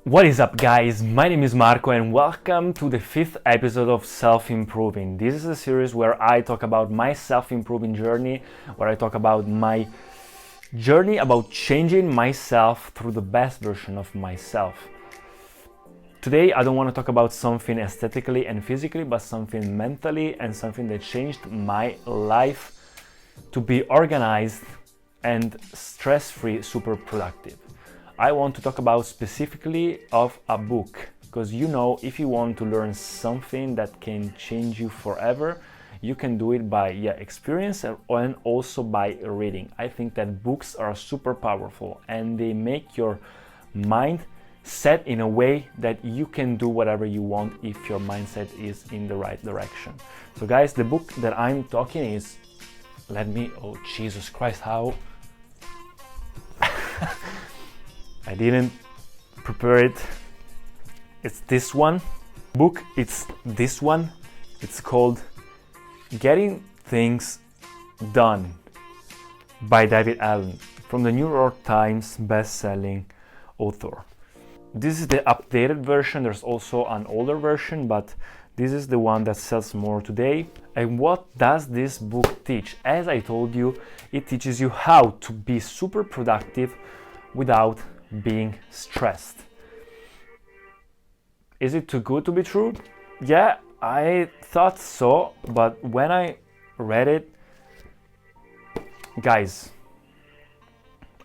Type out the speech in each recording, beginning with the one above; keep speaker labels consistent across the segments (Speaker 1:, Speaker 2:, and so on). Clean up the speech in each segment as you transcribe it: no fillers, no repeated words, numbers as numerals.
Speaker 1: What is up, guys? My name is Marco and welcome to the 5th episode of Self-Improving. This is a series where I talk about my self-improving journey, where I talk about my journey about changing myself through the best version of myself. Today I don't want to talk about something aesthetically and physically, but something mentally and something that changed my life to be organized and stress-free, super productive. I want to talk about specifically of a book, because if you want to learn something that can change you forever, you can do it by experience and also by reading. I think that books are super powerful and they make your mind set in a way that you can do whatever you want if your mindset is in the right direction. So guys, the book that I'm talking is, oh Jesus Christ, how I didn't prepare it. It's this one. It's this one. It's called Getting Things Done by David Allen, from the New York Times best-selling author. This is the updated version. There's also an older version, but this is the one that sells more today. And what does this book teach? As I told you, it teaches you how to be super productive without being stressed. Is it too good to be true? Yeah, I thought so, but when I read it, guys,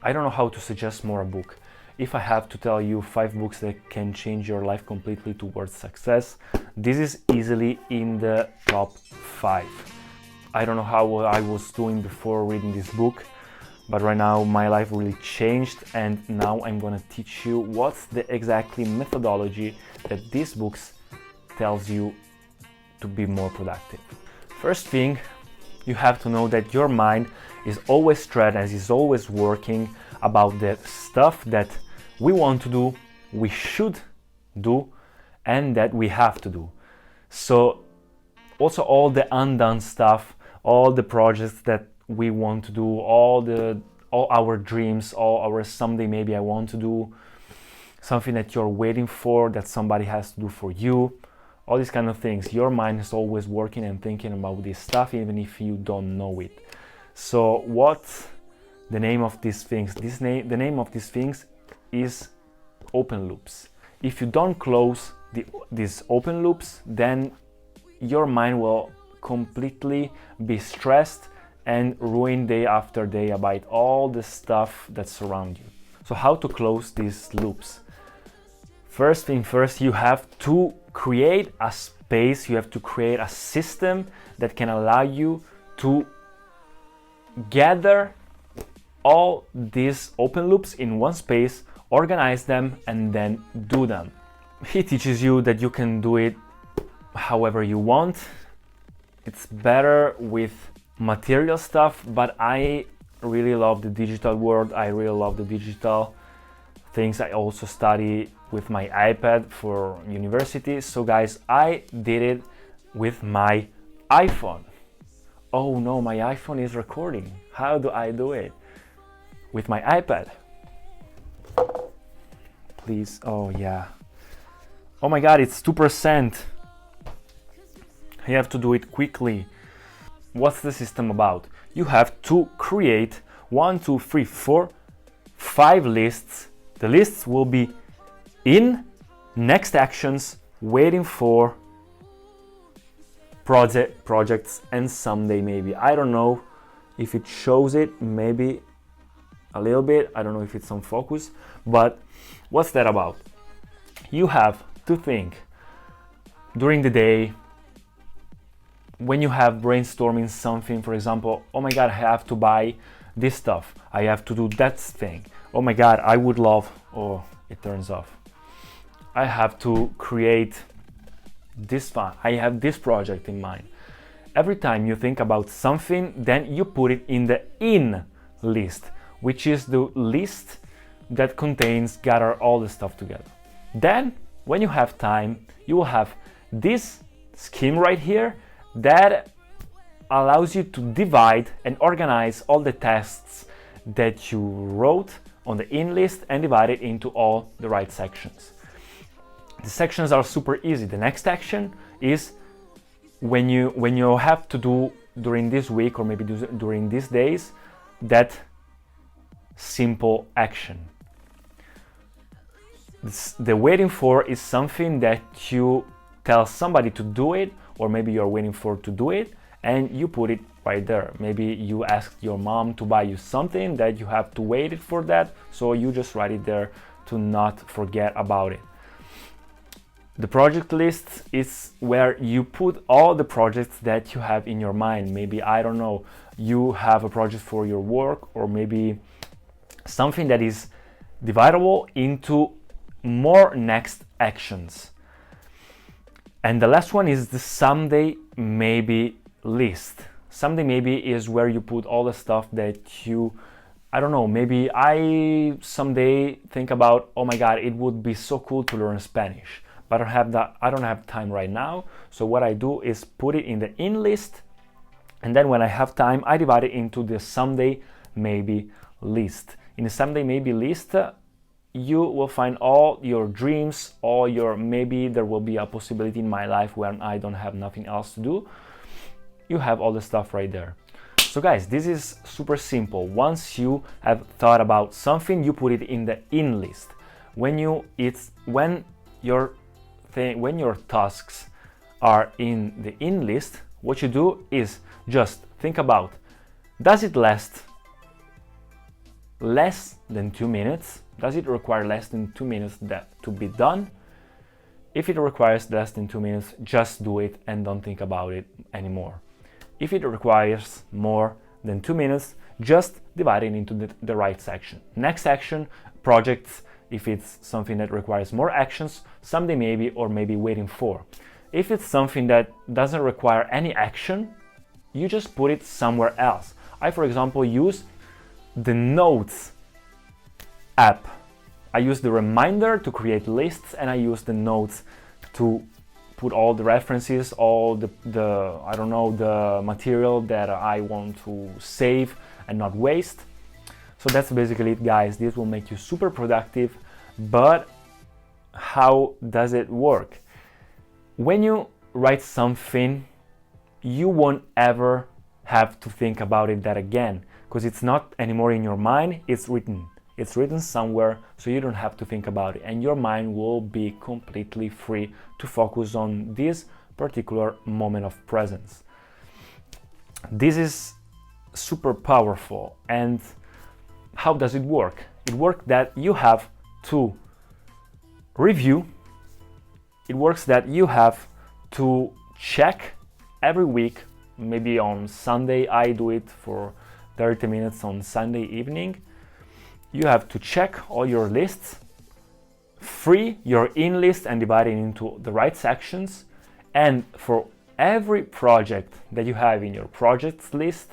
Speaker 1: I don't know how to suggest more a book. If I have to tell you 5 books that can change your life completely towards success, this is easily in the top 5. I don't know how I was doing before reading this book, but right now my life really changed, and now I'm gonna teach you what's the exactly methodology that these books tells you to be more productive. First thing, you have to know that your mind is always stressed, is always working about the stuff that we want to do, we should do, and that we have to do. So also all the undone stuff, all the projects that we want to do, all our dreams, all our someday maybe I want to do, something that you're waiting for that somebody has to do for you, all these kind of things. Your mind is always working and thinking about this stuff even if you don't know it. So what's the name of these things? The name of these things is open loops. If you don't close these open loops, then your mind will completely be stressed and ruin day after day about all the stuff that surround you. So how to close these loops? First thing first, you have to create a space, you have to create a system that can allow you to gather all these open loops in one space, organize them, and then do them. He teaches you that you can do it however you want. It's better with material stuff, but I really love the digital world. I really love the digital things. I also study with my iPad for university. So guys, I did it with my iPhone. Oh no, my iPhone is recording. How do I do it? With my iPad. Please, oh yeah. Oh my God, it's 2%. I have to do it quickly. What's the system about? You have to create 1, 2, 3, 4, 5 lists. The lists will be in next actions, waiting for projects, and someday maybe. I don't know if it shows it, maybe a little bit. I don't know if it's on focus, but what's that about? You have to think during the day, when you have brainstorming something, for example, oh my God, I have to buy this stuff, I have to do that thing, oh my God, I would love, oh, it turns off, I have to create this fun, I have this project in mind. Every time you think about something, then you put it in the in list, which is the list that gather all the stuff together. Then when you have time, you will have this scheme right here that allows you to divide and organize all the tasks that you wrote on the in list and divide it into all the right sections. The sections are super easy. The next action is when you have to do during this week or maybe during these days that simple action. The waiting for is something that you tell somebody to do it, or maybe you're waiting for to do it and you put it right there. Maybe you asked your mom to buy you something that you have to wait it for that, so you just write it there to not forget about it. The project list is where you put all the projects that you have in your mind. Maybe, I don't know, you have a project for your work, or maybe something that is dividable into more next actions. And the last one is the someday maybe list. Someday maybe is where you put all the stuff that you, I don't know, maybe I someday think about, oh my God, it would be so cool to learn Spanish. But I don't have time right now. So what I do is put it in the in list, and then when I have time, I divide it into the someday maybe list. In the someday maybe list, you will find all your dreams, all your, maybe there will be a possibility in my life when I don't have nothing else to do. You have all the stuff right there. So guys, this is super simple. Once you have thought about something, you put it in the in list. When your tasks are in the in list, what you do is just think about, does it last less than 2 minutes? Does it require less than 2 minutes to be done? If it requires less than 2 minutes, just do it and don't think about it anymore. If it requires more than 2 minutes, just divide it into the right section. Next section, projects. If it's something that requires more actions, someday maybe, or maybe waiting for. If it's something that doesn't require any action, you just put it somewhere else. I, for example, use the Notes app. I use the reminder to create lists, and I use the Notes to put all the references, all the I don't know, the material that I want to save and not waste. So that's basically it, guys. This will make you super productive. But how does it work? When you write something, you won't ever have to think about it that again, because it's not anymore in your mind, it's written. It's written somewhere, so you don't have to think about it, and your mind will be completely free to focus on this particular moment of presence. This is super powerful. And how does it work? It works that you have to review. It works that you have to check every week. Maybe on Sunday, I do it for 30 minutes on Sunday evening. You have to check all your lists, free your in list and divide it into the right sections. And for every project that you have in your projects list,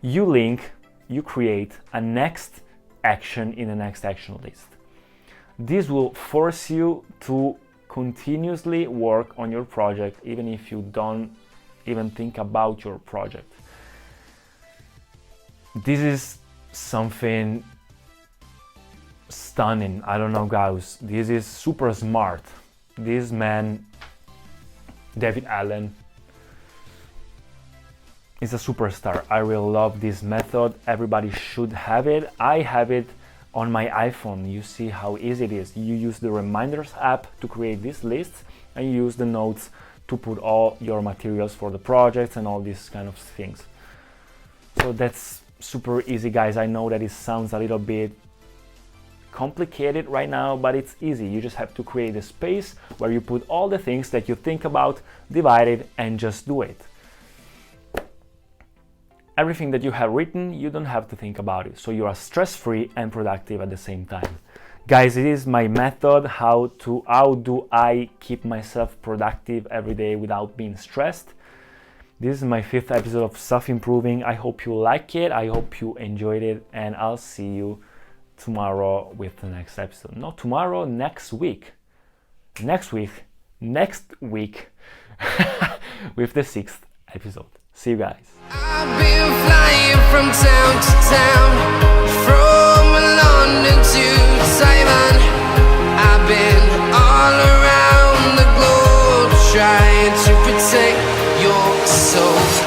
Speaker 1: you create a next action in the next action list. This will force you to continuously work on your project, even if you don't even think about your project. This is something stunning. I don't know, guys. This is super smart. This man, David Allen, is a superstar. I really love this method. Everybody should have it. I have it on my iPhone. You see how easy it is. You use the Reminders app to create these lists, and you use the Notes to put all your materials for the projects and all these kind of things. So that's super easy, guys. I know that it sounds a little bit complicated right now, but it's easy. You just have to create a space where you put all the things that you think about, divide it, and just do it. Everything that you have written, you don't have to think about it. So you are stress-free and productive at the same time. Guys, it is my method. How do I keep myself productive every day without being stressed? This is my 5th episode of Self-Improving. I hope you like it. I hope you enjoyed it. And I'll see you tomorrow with the next episode. Not tomorrow, next week. Next week with the 6th episode. See you guys.
Speaker 2: I've been flying from town to town, from London to Taiwan. I've been all around. to protect your soul.